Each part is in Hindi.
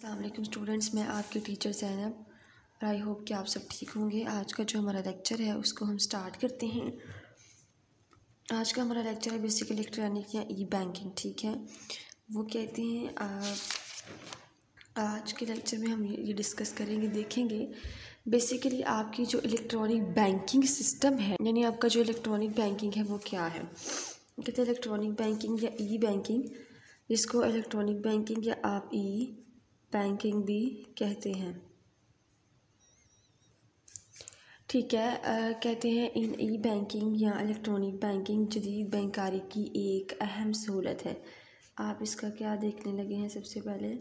अस्सलाम वालेकुम स्टूडेंट्स, मैं आपकी टीचर ज़ैनब और आई होप कि आप सब ठीक होंगे। आज का जो हमारा लेक्चर है उसको हम स्टार्ट करते हैं। आज का हमारा लेक्चर है बेसिकली इलेक्ट्रॉनिक या ई बैंकिंग। ठीक है, वो कहते हैं आज के लेक्चर में हम ये डिस्कस करेंगे, देखेंगे बेसिकली आपकी जो इलेक्ट्रॉनिक बैंकिंग सिस्टम है, यानी आपका जो इलेक्ट्रॉनिक बैंकिंग है वो क्या है। कहते हैं इलेक्ट्रॉनिक बैंकिंग या ई बैंकिंग, जिसको इलेक्ट्रॉनिक बैंकिंग या आप ई बैंकिंग भी कहते हैं। ठीक है, कहते हैं इन ई बैंकिंग या इलेक्ट्रॉनिक बैंकिंग जदीद बैंकारी की एक अहम सहूलत है। आप इसका क्या देखने लगे हैं? सबसे पहले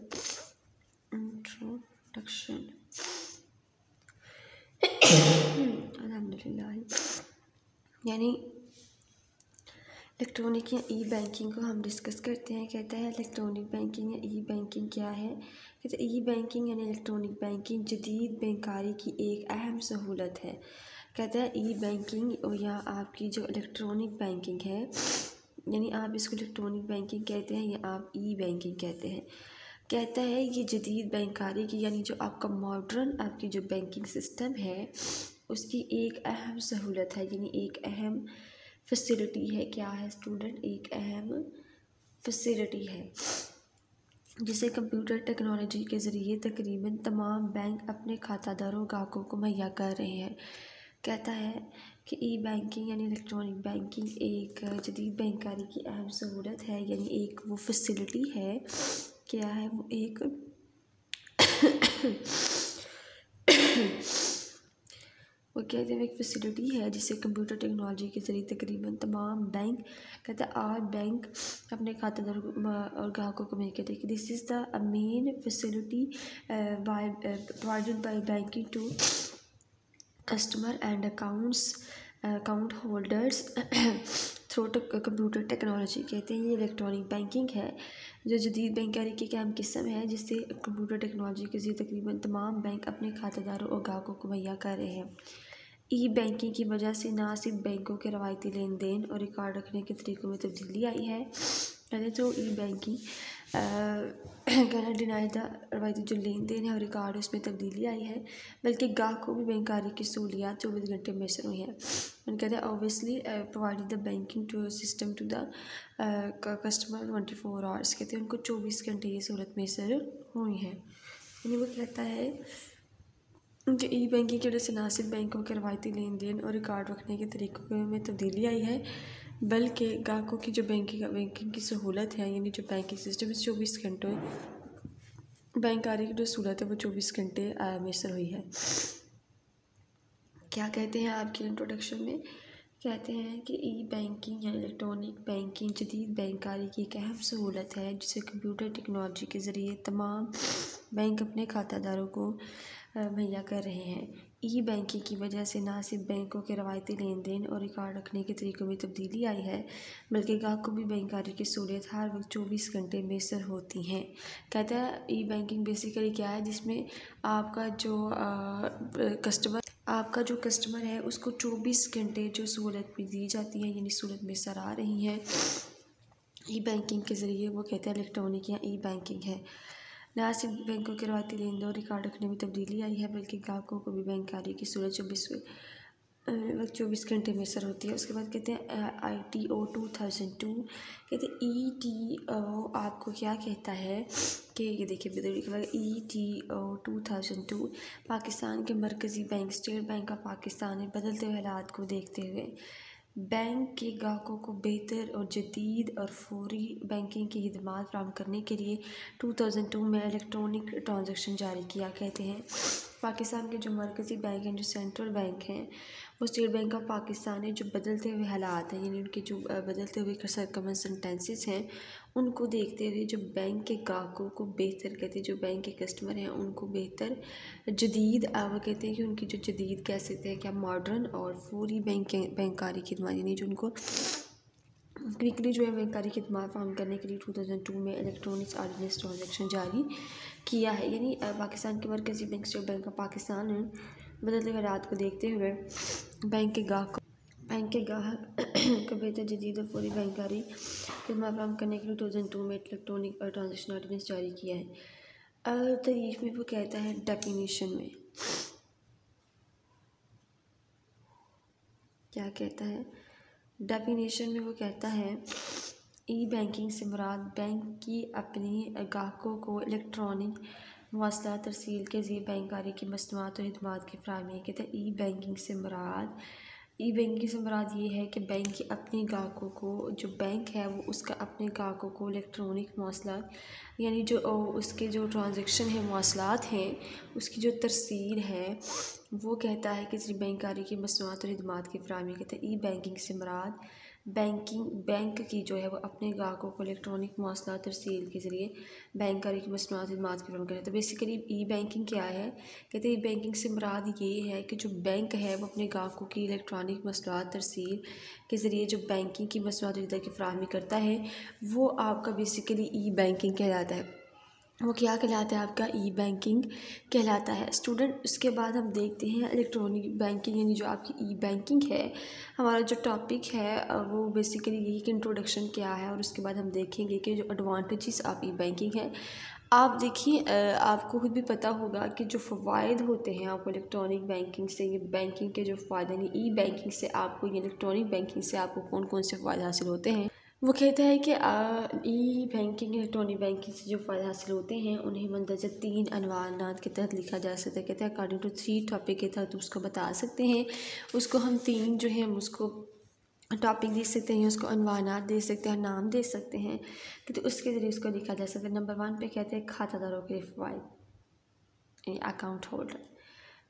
इंट्रोडक्शन। अल्हम्दुलिल्लाह, यानी इलेक्ट्रॉनिक या ई बैंकिंग को हम डिस्कस करते हैं। कहता है इलेक्ट्रॉनिक बैंकिंग या ई बैंकिंग क्या है। कहते हैं ई बैंकिंग यानी इलेक्ट्रॉनिक बैंकिंग जदीद बैंकारी की एक अहम सहूलत है। कहता है ई बैंकिंग या आपकी जो इलेक्ट्रॉनिक बैंकिंग है, यानी आप इसको इलेक्ट्रॉनिक बैंकिंग कहते हैं या आप ई बैंकिंग कहते हैं। कहता है ये जदीद बैंकारी की, यानी जो आपका मॉडर्न आपकी जो बैंकिंग सिस्टम है उसकी एक अहम सहूलत है, यानी एक अहम फैसिलिटी है। क्या है स्टूडेंट? एक अहम फैसिलिटी है जिसे कंप्यूटर टेक्नोलॉजी के ज़रिए तकरीबन तमाम बैंक अपने खातादारों ग्राहकों को मुहैया कर रहे हैं। कहता है कि ई बैंकिंग यानी इलेक्ट्रॉनिक बैंकिंग एक जदीद बैंकारी की अहम सहूलत है, यानी एक वो फैसिलिटी है। क्या है वो? एक वो कहते हैं एक फैसिलिटी है जिसे कंप्यूटर टेक्नोलॉजी के ज़रिए तकरीबन तमाम बैंक, कहते हैं 8 बैंक अपने खातेदारों और ग्राहकों को मिलकर देखिए। This is the main facility provided by banking to customer and account holders through computer technology. कहते हैं ये इलेक्ट्रॉनिक बैंकिंग है जो जदीद बैंकारी की एक अहम किस्म है जिससे कंप्यूटर टेक्नोलॉजी के ज़रिए तकरीबन तमाम बैंक अपने खातेदारों और ग्राहकों को मुहैया कर रहे हैं। ई बैंकिंग की वजह से ना सिर्फ बैंकों के रवायती लेन देन और रिकॉर्ड रखने के तरीक़ों में तब्दीली आई है, पहले तो ई बैंकिंग कहना डिनाई द रवायती जो लेन देन है और रिकॉर्ड उसमें तब्दीली आई है, बल्कि ग्राहकों भी बैंकारी की सहूलियात 24 घंटे मैसर हुई हैं। उन्होंने कहते हैं obviously provided the banking to system to the customer 24 hours. कहते हैं उनको 24 घंटे ये सहूलत मैसर हुई है। यानी वो कहता है कि ई बैंकिंग की वजह से ना सिर्फ बैंकों के रवायती लेन देन और रिकॉर्ड रखने के तरीक़ों में तब्दीली आई है, बल्कि ग्राहकों की जो बैंकिंग की सहूलत है, यानी जो बैंकिंग सिस्टम 24 घंटे बैंकारी की जो सहूलत है वो 24 घंटे मैसर हुई है। क्या कहते हैं आपकी इंट्रोडक्शन में? कहते हैं कि ई बैंकिंग या इलेक्ट्रॉनिक बैंकिंग जदीद बैंकारी की एक अहम सहूलत है जिसे कंप्यूटर टेक्नोलॉजी के ज़रिए तमाम बैंक अपने खातादारों को मुहैया कर रहे हैं। ई बैंकिंग की वजह से ना सिर्फ बैंकों के रवायती लेन देन और रिकॉर्ड रखने के तरीक़ों में तब्दीली आई है, बल्कि ग्राहकों भी बैंकारी की सहूलियत हर वक्त 24 घंटे मैसर होती हैं। कहता है ई बैंकिंग बेसिकली क्या है, जिसमें आपका जो कस्टमर है उसको 24 घंटे जो सहूलत भी दी जाती है, यानी सहूलत मैसर आ रही हैं ई बैंकिंग के ज़रिए, वो कहते हैं इलेक्ट्रॉनिक या ई बैंकिंग है। ना सिर्फ बैंकों के रवायती लेन देन और रिकॉर्ड रखने में तब्दीली आई है, बल्कि ग्राहकों को भी बैंकारी की सहूलत 24 घंटे मैसर होती है। उसके बाद कहते हैं ITO 2002। कहते हैं ETO आपको क्या कहता है कि ये देखिए ETO 2002 पाकिस्तान के मरकज़ी bank State Bank of Pakistan ने बदलते हुए हालात को देखते हुए बैंक के ग्राहकों को बेहतर और जदीद और फौरी बैंकिंग की खिदमात फराहम करने के लिए 2002 में इलेक्ट्रॉनिक ट्रांजेक्शन जारी किया। कहते हैं पाकिस्तान के जो मरकज़ी बैंक हैं, जो सेंट्रल बैंक हैं, वो स्टेट बैंक ऑफ पाकिस्तान है, जो बदलते हुए हालात हैं, यानी उनके जो बदलते हुए सर्कमस्टेंसेस हैं, उनको देखते हुए जो बैंक के ग्राहकों को बेहतर, कहते हैं जो बैंक के कस्टमर हैं उनको बेहतर जदीद, वो कहते हैं कि उनकी जो जदीद कह सकते हैं क्या मॉडर्न और फौरी बैंकारी खिदमत, यानी जो उनको क्विकली जो है बैंकारी खिदमत फराहम करने के लिए 2002 में इलेक्ट्रॉनिक ऑर्डिनेंस ट्रांजेक्शन जारी किया है। यानी पाकिस्तान के मरकज़ी bank State Bank of Pakistan ने बदलते हुए हालात को देखते हुए बैंक के ग्राहक को बेहतर जदीद और फौरी बैंकारी खिदमत फराहम करने के लिए 2002 में इलेक्ट्रॉनिक ट्रांजेक्शन ऑर्डिनेंस जारी किया है। तारीफ में वो कहता है डेफिनेशन में क्या कहता है, डेफिनेशन में वो कहता है ई बैंकिंग से मुराद बैंक की अपनी ग्राहकों को इलेक्ट्रॉनिक मवासलात तरसील के ज़रिए बैंककारी की मसनूआत और खदमात की फराहमी। कहते हैं ई बैंकिंग से मुराद ये है कि बैंक की अपने ग्राहकों को, जो बैंक है वो उसका अपने ग्राहकों को इलेक्ट्रॉनिक मवासलात यानी जो उसके जो ट्रांजेक्शन है मवासलात हैं उसकी जो तरसील है वो कहता है कि बैंककारी की मसनूआत और खदमात की फराहमी। कहते हैं ई बैंकिंग से मुराद बैंक की जो है वो अपने ग्राहकों को इलेक्ट्रॉनिक मवासलात तरसील के ज़रिए बैंककारी की मसनूआत खदमात की फराहमी करें। तो बेसिकली ई बैंकिंग क्या है, कहते हैं ई बैंकिंग से मुराद ये है कि जो बैंक है वो अपने ग्राहकों की इलेक्ट्रॉनिक मसनूआत तरसील के ज़रिए जो बैंकिंग की मसनूआत की फराहमी करता है वो आपका बेसिकली ई बैंकिंग कहलाता है। वो क्या कहलाता है, आपका ई बैंकिंग कहलाता है स्टूडेंट। उसके बाद हम देखते हैं इलेक्ट्रॉनिक बैंकिंग यानी जो आपकी ई बैंकिंग है। हमारा जो टॉपिक है वो बेसिकली यही कि इंट्रोडक्शन क्या है और उसके बाद हम देखेंगे कि जो एडवांटेजेस ऑफ ई बैंकिंग है। आप देखिए आपको खुद भी पता होगा कि जो फ़वाइद होते हैं आपको इलेक्ट्रॉनिक बैंकिंग से, ये बैंकिंग के जो फ़ायदे यानी ई बैंकिंग से आपको, ये इलेक्ट्रॉनिक बैंकिंग से आपको कौन कौन से फ़ायदे हासिल होते हैं। वो कहता है कि ई बैंकिंग इलेक्ट्रॉनिक बैंकिंग से जो फ़ायदे हासिल होते हैं उन्हें मंदरजा 3 अनवानात के तहत लिखा जा सकता है। कहते हैं अकॉर्डिंग टू 3 टॉपिक के तहत उसको बता सकते हैं। उसको हम 3 जो है हम उसको टॉपिक दे सकते हैं, उसको अनवानात दे सकते हैं, नाम दे सकते हैं तो उसके ज़रिए उसको लिखा जा सकता है। नंबर 1 पे कहते हैं खातादारों के लिए फ़वाइद, अकाउंट होल्डर,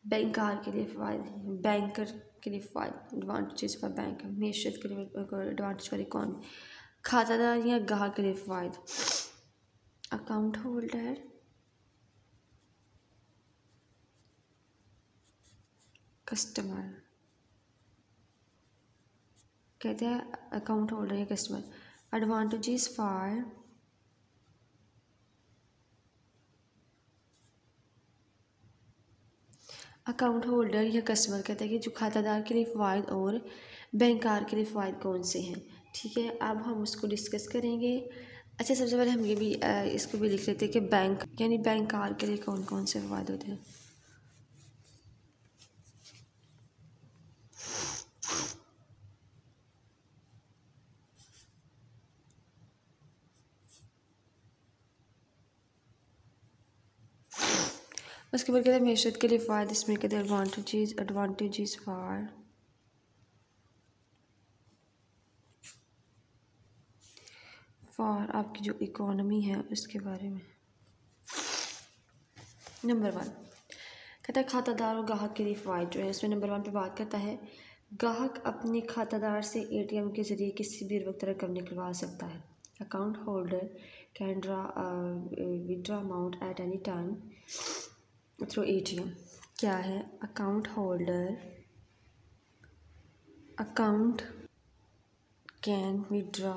बैंकार के लिए फ़वाइद, बैंकर के लिए फ़वाइद, एडवांटेज फॉर बैंक, मैशत के लिए एडवांटेज फॉर इकॉनमी, खातादार या गाहक के लिए फ़वाइद, अकाउंट होल्डर, कस्टमर। कहते हैं अकाउंट होल्डर या customer, advantages for account holder या कस्टमर। कहते हैं कि जो खातादार के लिए फ़वाइद और बैंकार के लिए फ़वाइद कौन से हैं। ठीक है, अब हम उसको डिस्कस करेंगे। अच्छा, सबसे पहले हम ये भी इसको भी लिख लेते हैं कि बैंक यानी बैंकार के लिए कौन कौन से फ़वाइद होते हैं। उसके बाद कहते हैं मैशत के लिए फ़ायदे, इसमें कहते हैं एडवांटेजेस फॉर आपकी जो इकोनॉमी है उसके बारे में। नंबर 1 कहता है खातादार और ग्राहक के लिए फ़वाइद जो है, इसमें नंबर 1 पे बात करता है ग्राहक अपने खातादार से ATM के ज़रिए किसी भी वक्त रकम निकलवा सकता है। Account holder can withdraw amount at any time through ATM। क्या है, account can withdraw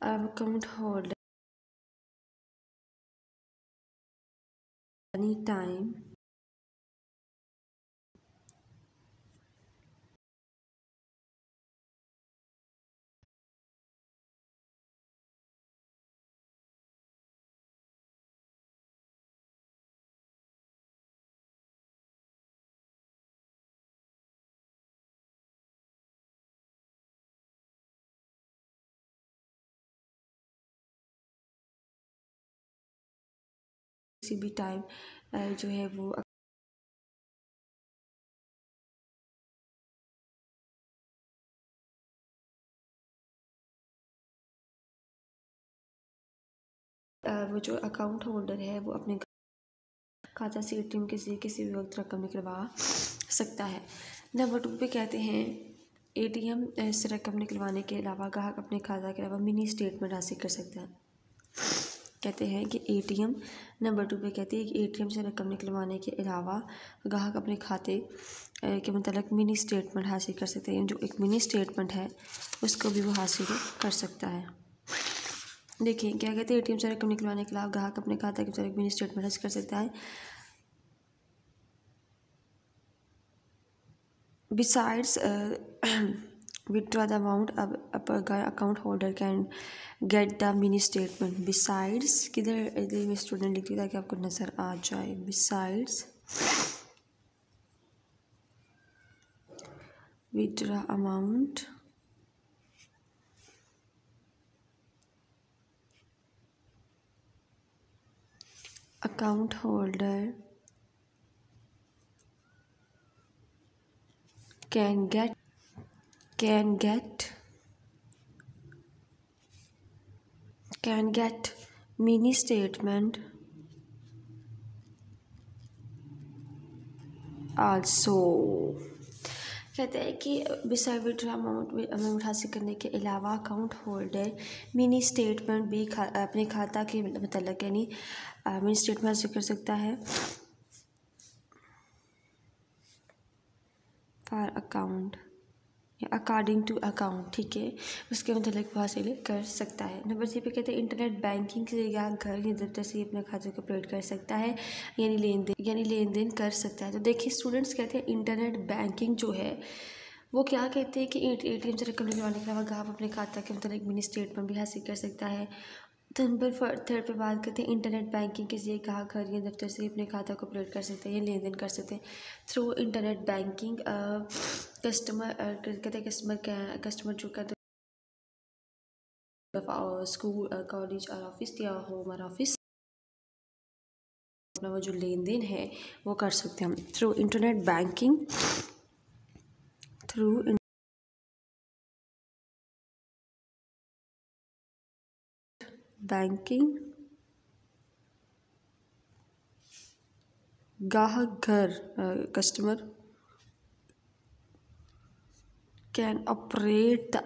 account holder any time किसी भी टाइम जो है वो जो अकाउंट होल्डर है वो अपने खाता से ATM के ज़रिए किसी भी वक्त रकम निकलवा सकता है। नंबर 2 पे कहते हैं ATM से रकम निकलवाने के अलावा ग्राहक अपने खाता के अलावा मिनी स्टेटमेंट हासिल कर सकता है। कहते हैं कि ATM नंबर 2 पे कहते हैं कि ATM से रकम निकलवाने के अलावा ग्राहक अपने खाते के मतलब मिनी स्टेटमेंट हासिल कर सकते हैं। जो एक मिनी स्टेटमेंट है उसको भी वो हासिल कर सकता है। देखिए क्या कहते हैं ATM से रकम निकलवाने के अलावा ग्राहक अपने खाता के मिनी स्टेटमेंट हासिल कर सकता है। बिसाइड्स withdraw the amount अब account holder can get the mini statement besides, किधर इधर में स्टूडेंट लिखती ताकि आपको नज़र आ जाए, besides withdraw amount account holder can get mini statement also। कहते हैं कि बिसाइड विड्रॉ अमाउंट हासिल करने के अलावा अकाउंट होल्डर मिनी स्टेटमेंट भी अपने खाता के मतलब यानी मिनी स्टेटमेंट हासिल कर सकता है for account according to account, ठीक है, उसके मतलब हासिल कर सकता है। नंबर 3 पे कहते हैं इंटरनेट बैंकिंग के जरिए घर या दफ्तर से अपने खाते को ऑपरेट कर सकता है, यानी लेन देन कर सकता है। तो देखिए स्टूडेंट्स कहते हैं इंटरनेट बैंकिंग जो है वो क्या कहते हैं कि ATM से रकम निकलवाने के अलावा ग्राहक अपने खाता के मतलब मिनी स्टेटमेंट भी हासिल कर सकता है। तो नंबर 3 पे बात करते हैं इंटरनेट बैंकिंग के जरिए ग्राहक घर या दफ्तर से अपने खाता को ऑपरेट कर सकते हैं या लेन देन कर सकते हैं थ्रू इंटरनेट बैंकिंग। कस्टमर कहते हैं कस्टमर जो कहते हैं स्कूल कॉलेज और ऑफिस या होम और ऑफिस अपना वो जो लेन देन है वो कर सकते हैं हम through internet banking, through banking ग्राहक घर customer can operate the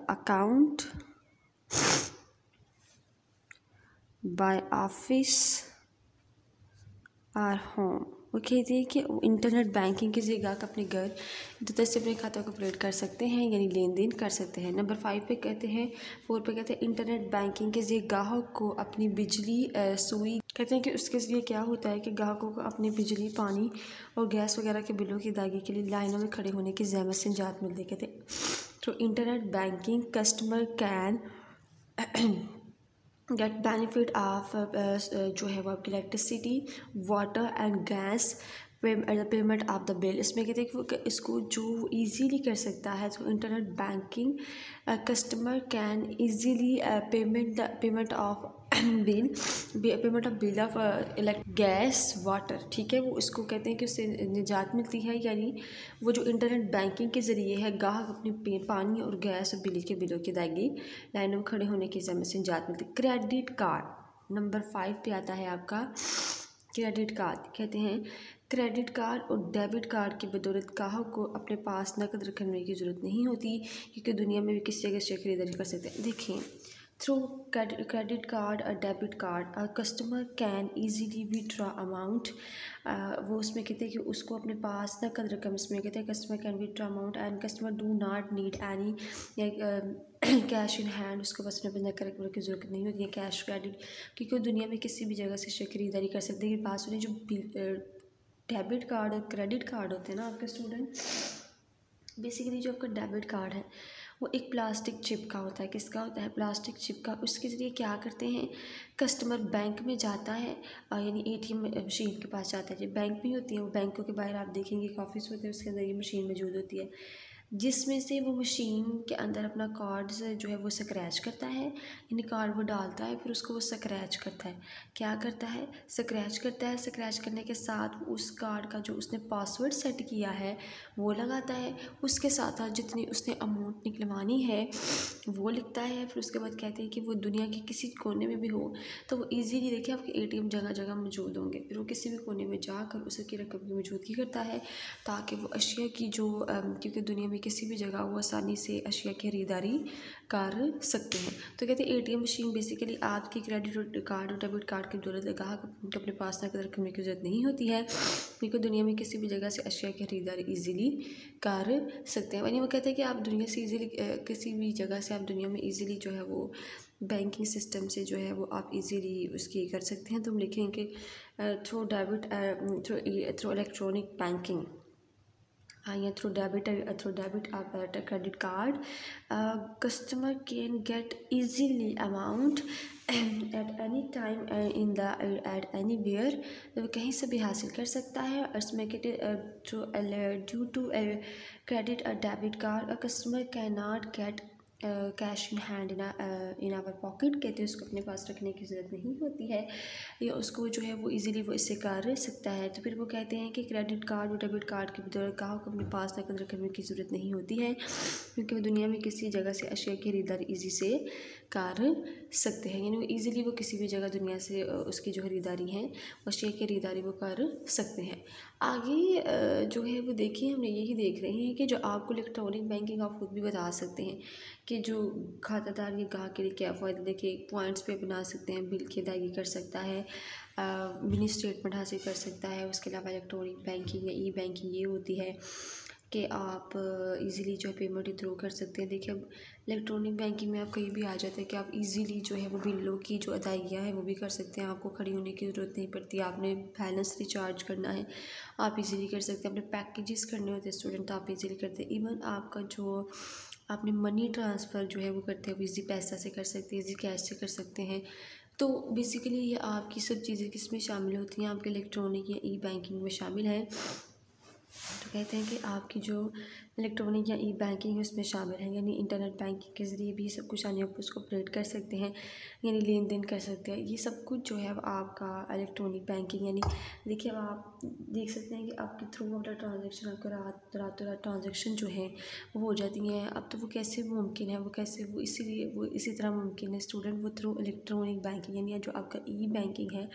account by office or home। वो कहते हैं कि इंटरनेट बैंकिंग की जगह अपने घर दफ्तर से अपने खातों को ऑपरेट कर सकते हैं यानी लेन देन कर सकते हैं। नंबर 4 पे कहते हैं इंटरनेट बैंकिंग के जरिए ग्राहक को अपनी बिजली सुई, कहते हैं कि उसके ज़रिए क्या होता है कि ग्राहकों को अपनी बिजली पानी और गैस वगैरह के बिलों की अदायगी के लिए लाइनों में खड़े होने की ज़हमत से निजात मिलती है। कहते हैं through internet banking customer can get benefit of जो है वो आपकी electricity water and gas payment of the bill. इसमें कहते हैं कि इसको जो इजीली कर सकता है तो internet banking customer can easily payment of bill of gas water, ठीक है, वो इसको कहते हैं कि उससे निजात मिलती है, यानी वो जो इंटरनेट बैंकिंग के ज़रिए है ग्राहक अपनी पानी और गैस और बिजली के बिलों की अदायगी लाइनों में खड़े होने की ज़हमत से निजात मिलती है। क्रेडिट कार्ड नंबर 5 पे आता है आपका क्रेडिट कार्ड। कहते हैं क्रेडिट कार्ड और डेबिट कार्ड की बदौलत ग्राहक को अपने पास नकद रखने की ज़रूरत नहीं होती क्योंकि दुनिया में भी किसी जगह से खरीदारी कर सकते हैं। देखिए थ्रू क्रेडिट कार्ड और debit card customer can easily withdraw amount, वो उसमें कहते हैं कि उसको अपने पास नकद रकम, इसमें कहते हैं customer can withdraw amount and customer do not need any cash in hand, उसको बस अपने नकद रखने की ज़रूरत नहीं होती है कैश क्रेडिट, क्योंकि वो दुनिया में किसी भी जगह से खरीदारी कर सकते हैं। पास उन्हें जो डेबिट कार्ड और क्रेडिट कार्ड होते हैं ना आपके स्टूडेंट, बेसिकली जो आपका डेबिट कार्ड है वो एक प्लास्टिक चिप का होता है। किसका होता है? प्लास्टिक चिप का। उसके ज़रिए क्या करते हैं कस्टमर बैंक में जाता है यानी ATM मशीन के पास जाता है, जो बैंक में होती है वो बैंकों के बाहर आप देखेंगे एक ऑफिस होते हैं उसके अंदर ये मशीन मौजूद होती है जिसमें से वो मशीन के अंदर अपना कार्ड जो है वो स्क्रैच करता है, यानी कार्ड वो डालता है फिर उसको वो स्क्रैच करता है। क्या करता है? स्क्रैच करता है। स्क्रैच करने के साथ उस कार्ड का जो उसने पासवर्ड सेट किया है वो लगाता है, उसके साथ साथ जितनी उसने अमाउंट निकलवानी है वो लिखता है। फिर उसके बाद कहते हैं कि वो दुनिया के किसी कोने में भी हो तो वो ईजीली देखिए आपके ATM जगह जगह मौजूद होंगे, फिर वो किसी भी कोने में जाकर उसकी रकम की मौजूदगी करता है ताकि वो अशिया की जो क्योंकि दुनिया में किसी भी जगह वो आसानी से अशिया की खरीदारी कर सकते हैं। तो कहते हैं ATM मशीन बेसिकली आपकी क्रेडिट कार्ड और डेबिट कार्ड की जरूरत ग्राहक अपने पास नकद रखने की ज़रूरत नहीं होती है क्योंकि दुनिया में किसी भी जगह से अशिया की खरीदारी ईजीली कर सकते हैं। यानी वो कहते हैं कि आप दुनिया से ईजीली किसी भी जगह से आप दुनिया में ईजीली जो है वो बैंकिंग सिस्टम से जो है वो आप इजीली उसकी कर सकते हैं। तो हम लिखेंगे through debit through electronic banking या through debit credit card customer can get easily amount at any time in the at anywhere, तो कहीं से भी हासिल कर सकता है। और इसमें थ्रू ड्यू टू क्रेडिट और debit card a customer can not get cash in hand in our pocket, कहते हैं उसको अपने पास रखने की ज़रूरत नहीं होती है, या उसको जो है वो इजीली वो इससे कर सकता है। तो फिर वो कहते हैं कि क्रेडिट कार्ड और डेबिट कार्ड के बदौलत ग्राहक को अपने पास नकद रखने की ज़रूरत नहीं होती है, क्योंकि वो दुनिया में किसी जगह से अशिया की खरीदारी ईजी से कर सकते हैं। यानी वो ईज़िली वो किसी भी जगह दुनिया से उसकी जो खरीदारी है अशिया की खरीदारी वो कर सकते हैं। आगे जो है वो देखिए हमने यही देख रहे हैं कि जो आपको इलेक्ट्रॉनिक बैंकिंग आप खुद भी बता सकते हैं कि जो खातादार या ग्राहक के लिए क्या फ़ायदा। देखिए पॉइंट्स पे बना सकते हैं, बिल की अदायगी कर सकता है, मिनी स्टेटमेंट हासिल कर सकता है। उसके अलावा इलेक्ट्रॉनिक बैंकिंग या ई बैंकिंग ये होती है कि आप इजीली जो है पेमेंट थ्रू कर सकते हैं। देखिए अब इलेक्ट्रॉनिक बैंकिंग में आप कहीं भी आ जाते हैं कि आप इजीली जो है वो बिलों की जो अदायगियाँ हैं वो भी कर सकते हैं। आपको खड़ी होने की ज़रूरत नहीं पड़ती, आपने बैलेंस रिचार्ज करना है आप इजीली कर सकते हैं, अपने पैकेजेस करने होते हैं स्टूडेंट तो आप इजीली करते हैं। इवन आपका जो आपने मनी ट्रांसफ़र जो है वो करते हैं वो इजी पैसा से कर सकते हैं, इजी कैश से कर सकते हैं। तो बेसिकली ये आपकी सब चीज़ें किस में शामिल होती हैं, आपके इलेक्ट्रॉनिक या ई बैंकिंग में शामिल है। तो कहते हैं कि आपकी जो इलेक्ट्रॉनिक या ई बैंकिंग है उसमें शामिल है, यानी इंटरनेट बैंकिंग के ज़रिए भी सब कुछ आने पर उसको ऑपरेट कर सकते हैं, यानी लेन देन कर सकते हैं। ये सब कुछ जो है अब आपका इलेक्ट्रॉनिक बैंकिंग, यानी देखिए अब आप देख सकते हैं कि आपके थ्रू आउट ट्रांजेक्शन आपको रातों रात ट्रांजेक्शन जो है वो हो जाती हैं। अब तो वो कैसे मुमकिन है, वो कैसे वो इसीलिए वो इसी तरह मुमकिन है स्टूडेंट, वो थ्रू इलेक्ट्रॉनिक बैंकिंग यानी जो आपका ई बैंकिंग है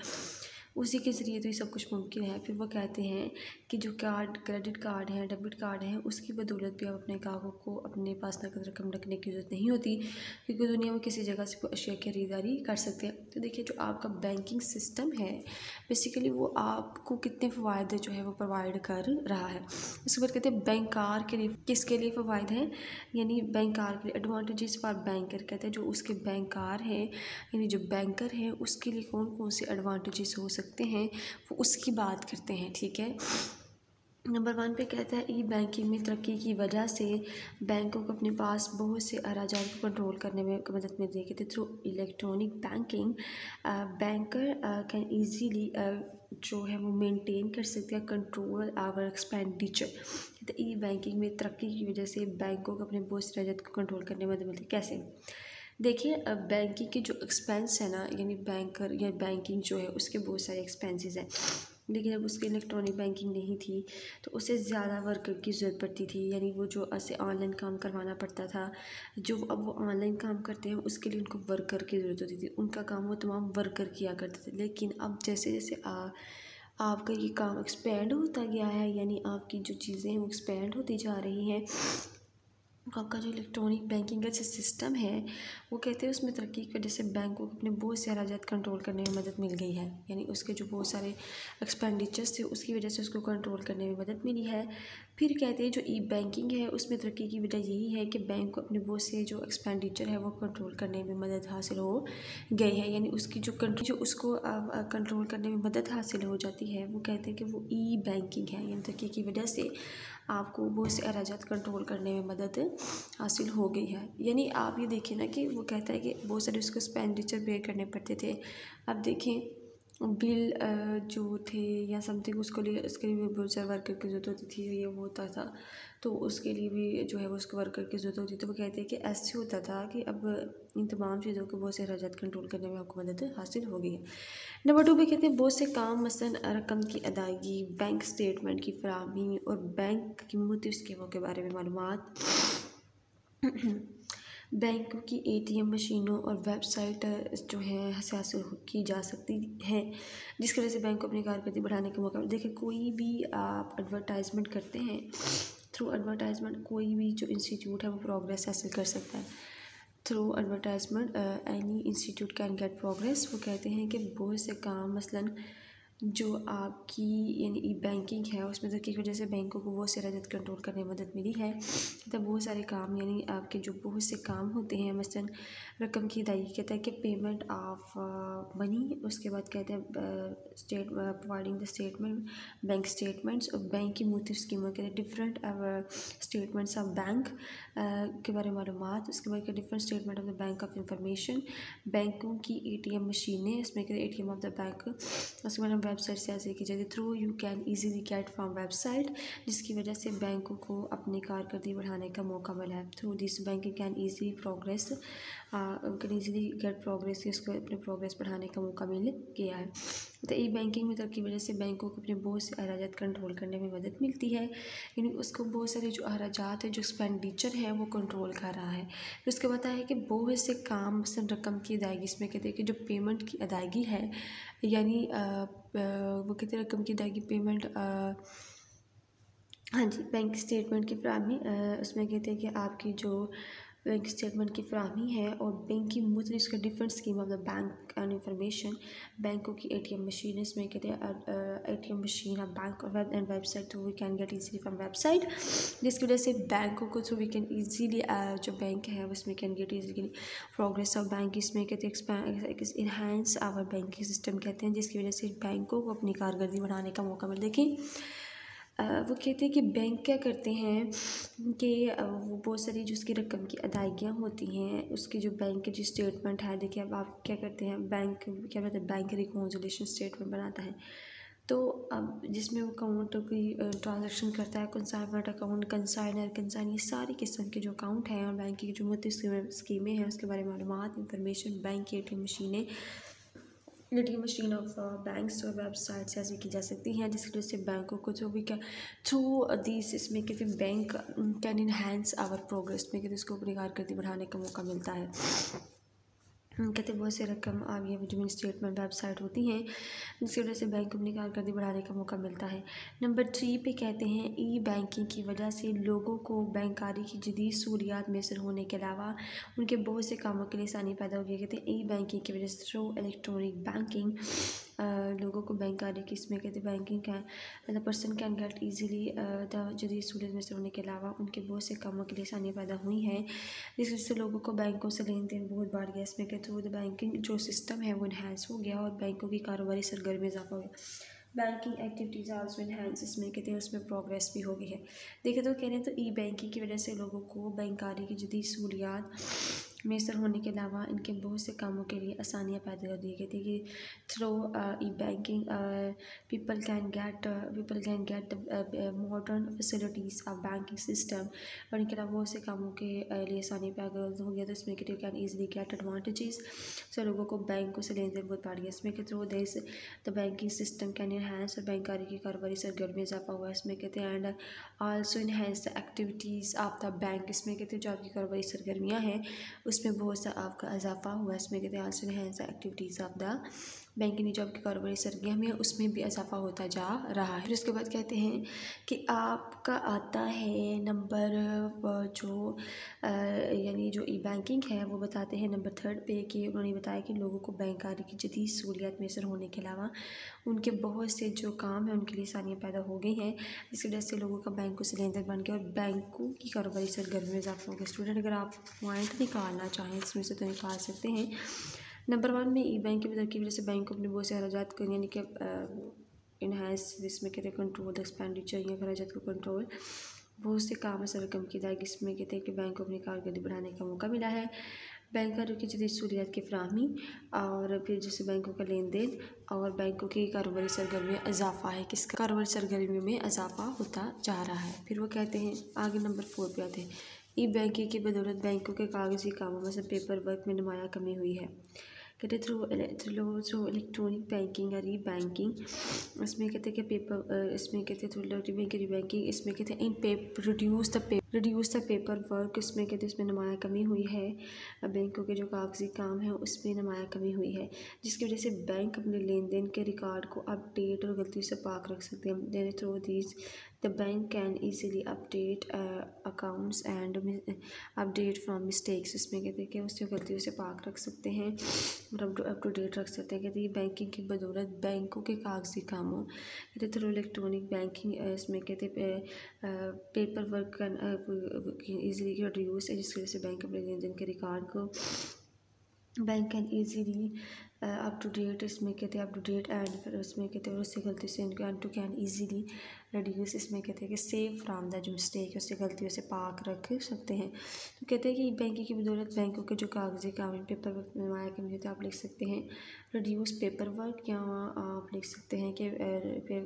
उसी के ज़रिए तो ये सब कुछ मुमकिन है। फिर वो कहते हैं कि जो क्रेडिट कार्ड है, डेबिट कार्ड है, उसकी बदौलत भी आप अपने ग्राहकों को अपने पास नकद रकम रखने की ज़रूरत नहीं होती, क्योंकि दुनिया में किसी जगह से कोई अशिया की खरीदारी कर सकते हैं। तो देखिए जो आपका बैंकिंग सिस्टम है बेसिकली वो आपको कितने फ़वायदे जो है वो प्रोवाइड कर रहा है। उसके बाद कहते हैं बैंकर के लिए किसके लिए फ़वायद हैं, यानी बैंकर के लिए एडवांटेजेस फॉर बैंकर, कहते हैं जो उसके बैंकर हैं यानी जो बैंकर हैं उसके लिए कौन कौन से एडवांटेजेस हो सकते हैं वो उसकी बात करते हैं। ठीक है, नंबर 1 पे कहता है ई बैंकिंग में तरक्की की वजह से बैंकों को अपने पास बहुत से अखराजात को कंट्रोल करने में मदद मिल रही है। Through electronic banking banker can easily जो है वो मेंटेन कर सकते हैं कंट्रोल आवर एक्सपेंडिचर। तो ई बैंकिंग में तरक्की की वजह से बैंकों को अपने बहुत से अखराजात को कंट्रोल करने में मदद मिलती है। कैसे, देखिए बैंकिंग के जो एक्सपेंस है ना, यानी बैंकर या बैंकिंग जो है उसके बहुत सारे एक्सपेंसेस हैं, लेकिन जब उसकी इलेक्ट्रॉनिक बैंकिंग नहीं थी तो उसे ज़्यादा वर्कर की ज़रूरत पड़ती थी, यानी वो जो ऐसे ऑनलाइन काम करवाना पड़ता था। जो अब वो ऑनलाइन काम करते हैं उसके लिए उनको वर्कर की ज़रूरत होती थी, उनका काम वो तमाम वर्कर किया करते थे। लेकिन अब जैसे जैसे आपका ये काम एक्सपेंड होता गया है, यानी आपकी जो चीज़ें हैं वो एक्सपेंड होती जा रही हैं, आपका जो इलेक्ट्रॉनिक बैंकिंग का जो सिस्टम है वो कहते हैं उसमें तरक्की की वजह से बैंकों को अपने बहुत से अखराजात कंट्रोल करने में मदद मिल गई है, यानी उसके जो बहुत सारे एक्सपेंडिचर्स थे उसकी वजह से उसको कंट्रोल करने में मदद मिली है। फिर कहते हैं जो ई बैंकिंग है उसमें तरक्की की वजह यही है कि बैंक को अपने बहुत से जो एक्सपेंडिचर है वो कंट्रोल करने में मदद हासिल हो गई है, यानी उसकी जो उसको कंट्रोल करने में मदद हासिल हो जाती है वो कहते हैं कि वो ई बैंकिंग है, यानी तरक्की की वजह से आपको बहुत से अखराजात कंट्रोल करने में मदद हासिल हो गई है। यानी आप ये देखिए ना कि वो कहता है कि बहुत सारे उसको एक्सपेंडिचर पे करने पड़ते थे। अब देखें बिल जो थे या समथिंग उसके लिए भी बहुत सारे वर्कर की ज़रूरत होती थी, ये वो होता था, तो उसके लिए भी जो है वो उसको वर्कर की ज़रूरत होती थी। तो वो कहते हैं कि ऐसे होता था कि अब इन तमाम चीज़ों को बहुत से अखराजात कंट्रोल करने में आपको मदद हासिल हो गई है। नंबर 2 पे कहते हैं बहुत से काम मसलन रकम की अदायगी, बैंक स्टेटमेंट की फराहमी और बैंक की मुख्तलिफ स्कीमों के बारे में मालूमात बैंकों की एटीएम मशीनों और वेबसाइट जो है से हासिल की जा सकती है, जिसकी वजह से बैंक को अपनी कारकर्दगी बढ़ाने का मौका। देखिए कोई भी आप एडवर्टाइजमेंट करते हैं, थ्रू एडवर्टाइजमेंट कोई भी जो इंस्टीट्यूट है वो प्रोग्रेस हासिल कर सकता है। Through advertisement any institute can get progress. वो कहते हैं कि बहुत से काम मसलन जो आपकी यानी ई बैंकिंग है उसमें तरक्की की वजह से बैंकों को बहुत से रजत कंट्रोल करने में मदद मिली है। तब बहुत सारे काम यानी आपके जो बहुत से काम होते हैं, मसलन रकम की अदायगी कहता है कि पेमेंट ऑफ मनी, उसके बाद कहते हैं state providing the statement bank statements और बैंक की मुख्तलिफ स्कीमों के डिफरेंट स्टेटमेंट्स ऑफ बैंक के बारे में मालूमात। उसके बाद different statement of the bank of information, बैंकों की ATM मशीनें, इसमें कहते हैं ATM ऑफ द बैंक। उसके बाद वेबसाइट से ऐसे की जाती through you can easily gate from website, जिसकी वजह से बैंकों को अपनी कारकर्दगी बढ़ाने का मौका मिला है। Through this bank can easily progress can easily gate progress, उसको अपने प्रोग्रेस बढ़ाने का मौका मिल गया है। तो ई बैंकिंग में तरक्की की वजह से बैंकों को अपने बहुत से अखराजात कंट्रोल करने में मदद मिलती है, यानी उसको बहुत सारे जो अखराजात है, जो एक्सपेंडिचर है वो कंट्रोल कर रहा है। फिर उसके बाद है कि बहुत से काम मसलन रकम की अदायगी, इसमें कहते हैं कि जो पेमेंट की अदायगी है यानी वो कहते हैं रकम की अदायगी पेमेंट हाँ जी बैंक स्टेटमेंट की फराहमी, उसमें कहते हैं कि आपकी जो बैंक स्टेटमेंट की फराहमी है और बैंक की मुख्तलिफ इसका different scheme of the bank and information, बैंकों की ATM मशीन, इसमें कहते हैं ATM machine of bank web and website through we can get easily from website, जिसकी वजह से बैंकों को थ्रू वी कैन ईजीली जो बैंक है उसमें can get easily progress of bank, इसमें कहते हैं इनहेंस आवर बैंकिंग सिस्टम कहते हैं, जिसकी वजह से बैंकों को अपनी कारकर्दगी बढ़ाने का मौका मिल। देखिए वो कहते हैं कि बैंक क्या करते हैं कि वो बहुत सारी जो उसकी रकम की अदायगियाँ होती हैं, उसकी जो बैंक की जो स्टेटमेंट है, देखिए अब आप क्या करते हैं, बैंक क्या कहते हैं बैंक रिकॉन्सिलिएशन स्टेटमेंट बनाता है, तो अब जिसमें वो अकाउंट की ट्रांजैक्शन करता है, कंसाइनमेंट अकाउंट, कंसाइनर, कंसाइन, ये सारी किस्म के जो अकाउंट हैं और बैंक की जो मुख्तलिफ स्कीमें हैं उसके बारे में मालूमात, इंफॉर्मेशन, बैंक की ATM मशीनें, ATM मशीन ऑफ बैंक्स और वेबसाइट से ऐसी की जा सकती हैं, जिसकी वजह से बैंकों को जो भी क्या थ्रू दिस इसमें कि फिर bank can enhance our progress में कि उसको अपनी कारकर्दगी बढ़ाने का मौका मिलता है। कहते हैं बहुत से रकम अब ये जो स्टेटमेंट वेबसाइट होती हैं जिसकी वजह से बैंक को अपनी कारकर्दगी बढ़ाने का मौका मिलता है। नंबर 3 पे कहते हैं ई बैंकिंग की वजह से लोगों को बैंककारी की जदीद सहूलियात मैसर होने के अलावा उनके बहुत से कामों के लिए आसानी पैदा हो गई। कहते हैं ई बैंकिंग की वजह से थ्रू इलेक्ट्रॉनिक बैंकिंग लोगों को बैंककारी की इसमें कहते हैं बैंकिंग का the person can get easily the जदीद सहूलियत मैसर होने के अलावा उनके बहुत से कामों के लिए आसानियाँ पैदा हुई हैं, जिस वजह से लोगों को बैंकों से लेन देन बहुत बढ़ गया। इसमें कहते थ्रू द बैंकिंग जो सिस्टम है वो इन्हेंस हो गया और बैंकों की कारोबारी सरगर्मी में इजाफा हो गया। बैंकिंग एक्टिविटीज़ आल्सो इन्हेंस, इसमें कहते हैं उसमें प्रोग्रेस भी हो गई है। देखें तो कह रहे हैं तो ई बैंकिंग की वजह से लोगों को बैंककारी की जदीद सहूलियात मैसर होने के अलावा इनके बहुत से कामों के लिए आसानियाँ पैदा हो दी गई थी कि through E banking people can get modern facilities of banking system, और इनके अलावा बहुत से कामों के लिए आसानी पैदा हो गया। तो इसमें कि कैन ईजिली गेट एडवांटेजेस, सो लोगों को बैंकों से लेन देन बहुत बढ़ गया। इसमें कि through this the banking system can enhance, और बैंककारी की कारोबारी सरगर्मी में इजाफा हुआ। इसमें कहते हैं and also enhance the activities of the bank, इसमें कहते हैं जो आपकी कारोबारी सरगर्मियाँ हैं उसमें बहुत सा आपका इजाफा हुआ। इसमें कहते हैं also enhance the activities of the banking जो आपकी कारोबारी सरगर्मियाँ में उसमें भी इजाफा होता जा रहा है। फिर उसके बाद कहते हैं कि आपका आता है नंबर जो यानी जो ई बैंकिंग है वो बताते हैं नंबर 3 पे कि उन्होंने बताया कि लोगों को बैंककारी की जदीद सहूलियात मैसर होने के अलावा उनके बहुत से जो काम हैं उनके लिए आसानियाँ पैदा हो गई हैं, जिसकी वजह से लोगों का बैंकों से लेन देन बन गया और बैंकों की कारोबारी सरगर्मी में इजाफा हो गया। स्टूडेंट अगर आप पॉइंट निकालना चाहें इसमें से तो निकाल सकते हैं। नंबर 1 में ई बैंक की मदद की वजह से बैंक को अपने बहुत से अखराजात को यानी कि इनहेंस, जिसमें कहते हैं कंट्रोल द एक्सपेंडिचर या अखराजात को कंट्रोल, बहुत से काम है रकम की अदायगी, इसमें कहते हैं कि बैंक को अपनी कारकर्दगी बढ़ाने का मौका मिला है। बैंकरों की जदीद सहूलियात की फराहमी और फिर जैसे बैंकों का लेन देन और बैंकों की कारोबारी सरगर्मी में इजाफा है, किसका कारोबारी सरगर्मी में इजाफा होता जा रहा है। फिर वो कहते हैं आगे नंबर 4 पे आते हैं ई बैंकिंग की बदौलत बैंकों के कागजी कामों में से पेपर वर्क में नुमाया कमी हुई है। कहते थ्रू इलेक्ट्रॉनिक बैंकिंग और ई बैंकिंग, इसमें कहते हैं कि पेपर इसमें कहते हैं थ्रू इलेक्ट्रॉनिक ई बैंकिंग, इसमें कहते हैं in reduce the paper work, इसमें कहते हैं इसमें नुमाया कमी हुई है। बैंकों के जो कागजी काम है उसमें नुमाया कमी हुई है, जिसकी वजह से बैंक अपने लेन देन के रिकॉर्ड को अपडेट और गलती से पाक रख सकते हैं। Through this the bank can easily update accounts and update from mistakes. इसमें कहते हैं कि उससे गलतियों से पाक रख सकते हैं और अप टू डेट रख सकते हैं। कहते हैं बैंकिंग की बदौलत बैंकों के कागजी कामों कहते थ्रू इलेक्ट्रॉनिक बैंकिंग इसमें कहते पेपर वर्क ईजिली रिड्यूस है, जिसकी वजह से बैंक अपने लेन देन के रिकॉर्ड को bank can easily up to date इसमें कहते हैं अप टू डेट एंड फिर उसमें कहते हैं उससे गलती से टू कैन ईजीली रिड्यूस इसमें कहते हैं कि सेव फ्राम द जो मिस्टेक है उससे गलतियों से पाक रख सकते हैं। तो कहते हैं कि बैंकिंग की बदौलत बैंकों के जो कागजी काम पेपर वर्क बनवाया कमी होती है आप लिख सकते हैं रिड्यूस पेपर वर्क, या आप लिख सकते हैं कि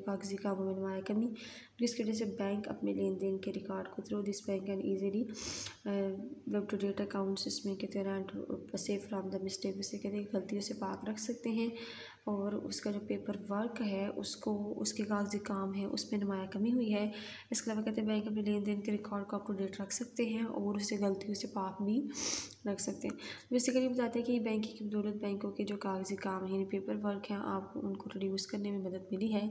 कागजी कामों में बनवाया कमी, जिसकी वजह से बैंक अपने लेन देन के रिकॉर्ड को through this bank and easily up to date accounts इसमें कहते हैं सेव फ्राम द मिस्टेक उससे कहते हैं गलतियों से पाक रख सकते हैं। और उसका जो पेपर वर्क है उसको उसके कागजी काम है उसमें नुमाया कमी हुई है। इसके अलावा कहते हैं बैंक अपने लेन देन के रिकॉर्ड को अप टू डेट रख सकते हैं और उससे गलतियों से पाक भी रख सकते हैं। बेसिकली बताते हैं कि बैंकिंग की बदौलत बैंकों के जो कागजी काम है यानी पेपर वर्क हैं आपको उनको रिड्यूस करने में मदद मिली है,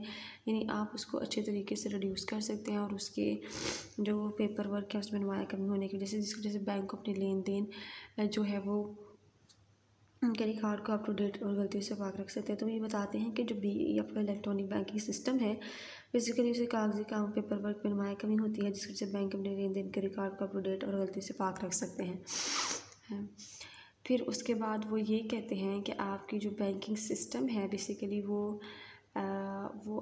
यानी आप उसको अच्छे तरीके से रिड्यूस कर सकते हैं और उसके जो पेपर वर्क है उसमें नुमाया कमी होने की वजह से जिसकी वजह से बैंक को अपने लेन देन जो है वो उनके रिकॉर्ड को अप टू डेट और गलतियों से पाक रख सकते हैं। तो ये बताते हैं कि जो आपका इलेक्ट्रॉनिक बैंकिंग सिस्टम है बेसिकली उसे कागजी काम पेपर वर्क में नुमाया कमी होती है, जिसकी वजह से बैंक अपने लेन देन के रिकॉर्ड को अप टू डेट और गलती से पाक रख सकते हैं। फिर उसके बाद वो ये कहते हैं कि आपकी जो बैंकिंग सिस्टम है बेसिकली वो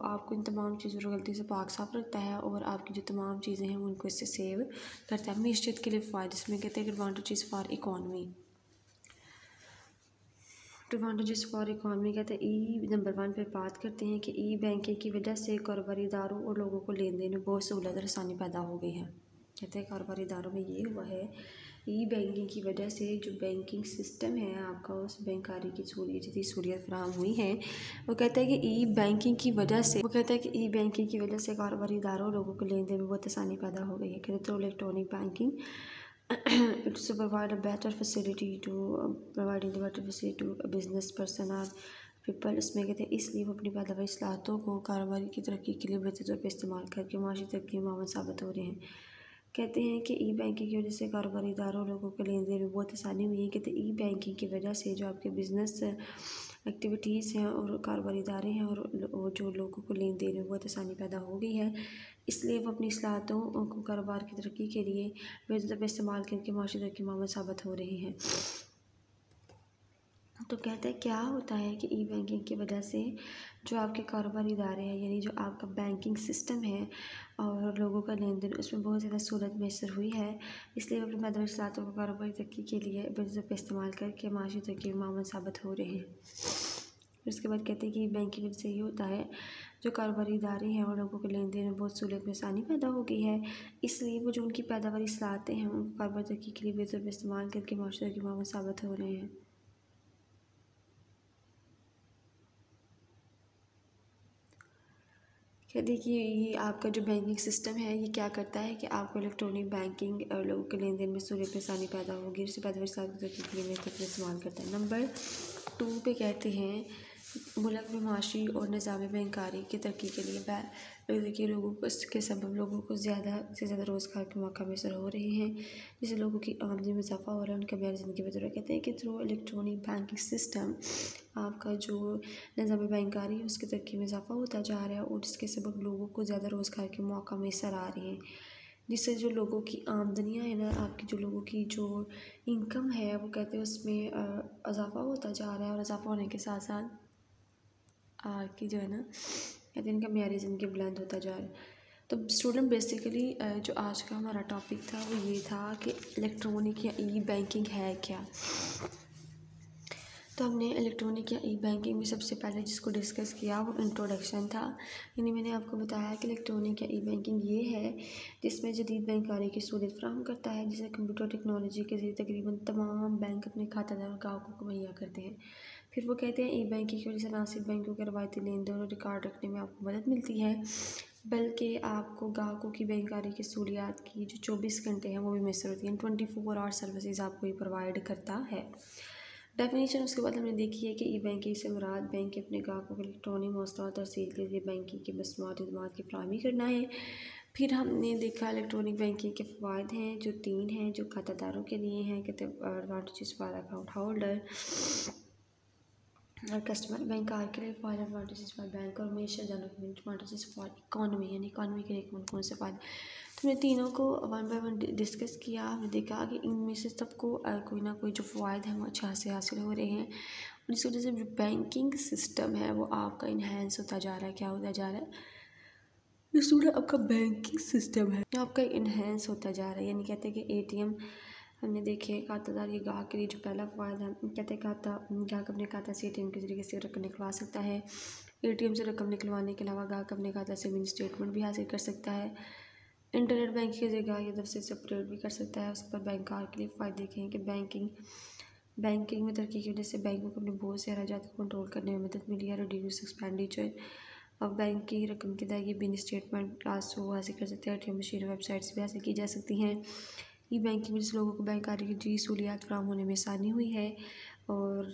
आपको इन तमाम चीज़ों और गलती से पाक साफ रखता है और आपकी जो तमाम चीज़ें हैं उनको इससे सेव करता है मीशत के लिए फ़ायदे। इसमें कहते हैं advantages for economy, advantages for economy कहते हैं ई नंबर 1 पे बात करते हैं कि ई बैंकिंग की वजह से कारोबारी इदारों और लोगों को लेन देन में बहुत सहूलत और आसानी पैदा हो गई है। कहते हैं कारोबारी इदारों में ये हुआ है ई बैंकिंग की वजह से जो बैंकिंग सिस्टम है आपका उस बैंकारी की जितनी सहूलियत फराहम हुई है। वो कहता है कि ई बैंकिंग की वजह से कारोबारी इदारों और लोगों को लेन देन में बहुत आसानी पैदा हो गई है। कहते हैं electronic banking it's to provide a better facility to providing the better facility to business person or people। इसमें कहते हैं इसलिए वो अपनी पैदावारी सलाहतों को कारोबारी की तरक्की के लिए बेहतर तौर पर इस्तेमाल करके माशी तरक्की में मामूल साबित हो रहे हैं। कहते हैं कि ई बैंकिंग की वजह से कारोबारी इदारों लोगों के लेन देन में बहुत आसानी हुई है। कहते हैं ई बैंकिंग की वजह से जो आपके बिजनेस एक्टिविटीज़ हैं और कारोबारी इदारे हैं और जो लोगों को लेन देन में बहुत आसानी पैदा हो गई है, इसलिए वो अपनी सलाहतों को कारोबार की तरक्की के लिए बेहतर इस्तेमाल करके माशी तरक्की में मामूल साबित हो रहे हैं। तो कहते हैं क्या होता है कि ई बैंकिंग की वजह से जो आपके कारोबारी इदारे हैं यानी जो आपका बैंकिंग सिस्टम है और लोगों का लेन देन उसमें बहुत ज़्यादा सहूलत मैसर हुई है, इसलिए अपनी पैदावारी सलाहतों को कारोबारी तरक्की के लिए बेहतर इस्तेमाल करके माशी तरक्की में मामूल साबित हो रहे हैं। उसके बाद कहते हैं कि बैंक की वजह से ये होता है जो कारोबारी इदारे हैं और लोगों के लेन देन में बहुत सहूलत में आसानी पैदा हो गई है, इसलिए वो जो उनकी पैदावारी सलाहतें हैं उनको कारोबारी तरक्की के लिए बेहतर इस्तेमाल करके माशी तरक्की में मामूल साबित हो रहे हैं। देखिए ये आपका जो बैंकिंग सिस्टम है ये क्या करता है कि आपको इलेक्ट्रॉनिक बैंकिंग और लोगों के लेन देन में सहूलियत में आसानी पैदा होगी, उससे पैदावारी तरक्की के लिए बेहतर इस्तेमाल करता है। नंबर 2 पे कहते हैं मुल्क में माशी और निज़ामी बैंकारी की तरक्की के लिए देखिए लोगों को इसके सबब लोगों को ज़्यादा से ज़्यादा रोज़गार के मौका मैसर हो रहे हैं, जिससे लोगों की आमदनी में इजाफा हो रहा है, उनके मेयार ज़िंदगी बेहतर। कहते हैं कि थ्रू इलेक्ट्रॉनिक बैंकिंग सिस्टम आपका जो निज़ामी बैंकारी है उसकी तरक्की में इजाफा होता जा रहा है और इसके सबब लोगों को ज़्यादा रोज़गार के मौका मैसर आ रहे हैं, जिससे जो लोगों की आमदनियाँ है ना आपकी जो लोगों की जो इनकम है वो कहते हैं उसमें इजाफा होता जा रहा है और इजाफा होने के साथ साथ आपकी जो है ना कहते हैं इनका मेयार ज़िंदगी बुलंद होता जा रहा है। तो स्टूडेंट बेसिकली जो आज का हमारा टॉपिक था वो ये था कि इलेक्ट्रॉनिक या ई बैंकिंग है क्या। तो हमने इलेक्ट्रॉनिक या ई बैंकिंग में सबसे पहले जिसको डिस्कस किया वो इंट्रोडक्शन था, यानी मैंने आपको बताया कि इलेक्ट्रॉनिक या ई बैंकिंग ये है जिसमें जदीद बैंकारी की सहूलियत फराहम करता है, जिसे कंप्यूटर टेक्नोलॉजी के ज़रिए तकरीबन तमाम बैंक अपने खातादार और ग्राहकों को मुहैया करते हैं। फिर वो कहते हैं ई बैंकिंग की वजह से ना सिर्फ बैंकों के रवायती लेन देन और रिकॉर्ड रखने में आपको मदद मिलती है बल्कि आपको ग्राहकों की बैंकारी की सहूलियात की जो 24 घंटे हैं वो भी मैसर होती हैं। 24 आवर सर्विसेज आपको ये प्रोवाइड करता है। डेफिनेशन उसके बाद हमने देखी है कि ई बैंकिंग से मुराद बैंक के अपने ग्राहकों को इलेक्ट्रॉनिक मौसलात तरसील के लिए बैंकिंग की मसनूआत खदमात की फराहमी करना है। फिर हमने देखा इलेक्ट्रॉनिक बैंकिंग के फ़वाद हैं जो 3 हैं जो खातादारों के लिए हैं, कहते हैं एडवांटेजेस फॉर अकाउंट होल्डर और कस्टमर। बैंक आर के लिए फ़ायदे, एडवांटेजेस फॉर बैंक और हमेशा डेवलपमेंट, एडवांटेजेस फॉर इकॉनमी, यानी इकॉनमी के लिए कौन कौन से फ़ायदे। तो हमने तीनों को वन बाय वन डिस्कस किया। हमने देखा कि इनमें से सबको कोई ना कोई जो फ़वाद हैं वो अच्छा से हासिल हो रहे हैं, और इस वजह से जो बैंकिंग सिस्टम है वो आपका इन्हेंस होता जा रहा है। क्या होता जा रहा है? जो स्टूडेंट आपका बैंकिंग सिस्टम है आपका इन्हेंस होता जा रहा है। यानी कहते हैं कि ATM हमने देखे खातादार ये गाहक के लिए जो पहला फ़ायदा है, कहते हैं गाहक अपने खाता से ATM के ज़रिए से रकम निकलवा सकता है। ATM से रकम निकलवाने के अलावा गाहक अपने खाता से मिनी स्टेटमेंट भी हासिल कर सकता है। इंटरनेट बैंकिंग के जगह ये तरफ से सेपरेट भी कर सकता है। उस पर बैंक के लिए फ़ायदे देखें कि बैंकिंग में तरक्की की वजह से बैंकों को अपने बहुत से अखराजात को कंट्रोल करने में मदद मिली है। Reduce expenditure. अब बैंक की रकम की अदायगी मिनी स्टेटमेंट क्लास वो हासिल कर सकते हैं। ATM मशीन वेबसाइट्स भी हासिल की जा सकती हैं। ई बैंकिंग में जिस लोगों को बैंककारी की सहूलियात फराहम होने में आसानी हुई है। और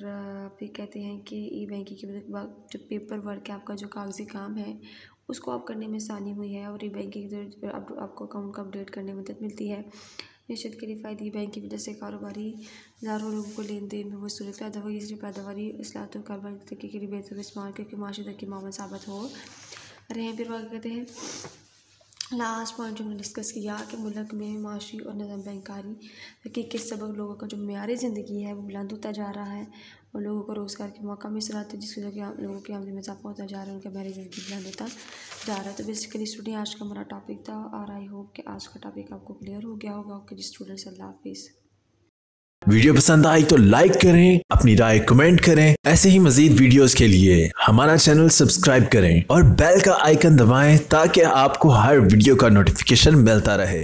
फिर कहते हैं कि ई बैंकिंग की मदद जो पेपर वर्क है, आपका जो कागजी काम है उसको आप करने में आसानी हुई है। और ई बैंकिंग के आपको अकाउंट को अपडेट करने में मदद मिलती है। निश्चित के लिए फ़ायदे। बैंक की वजह से कारोबारी हज़ारों लोगों को लेन देन में वो सूरत पैदा हुई, इसलिए पैदावारी असलात और कारोबार की तरक्की के लिए बेहतर इस्तेमाल करके माशी तरक्की मामला साबित हो रहे हैं। फिर वह कहते हैं लास्ट पॉइंट जो हमने डिस्कस किया कि मुल्क में माशी और निज़ाम बैंकारी तरक्की के सबब लोगों का जो मेयार ज़िंदगी है वो बुलंद होता जा रहा है और लोगों को रोज़गार के मौका मिल रहा है, जिसकी वजह से लोगों की आमदनी में इजाफा होता जा रहा है, उनका मेयार ज़िंदगी बुलंद होता जा रहा है। तो बेसिकली स्टूडेंट आज का हमारा टॉपिक था, और आई होप कि आज का टॉपिक आपको क्लियर हो गया होगा। ओके जी स्टूडेंट्स, अल्लाह हाफिज़। वीडियो पसंद आई तो लाइक करें, अपनी राय कमेंट करें। ऐसे ही मजीद वीडियोस के लिए हमारा चैनल सब्सक्राइब करें और बेल का आइकन दबाएं ताकि आपको हर वीडियो का नोटिफिकेशन मिलता रहे।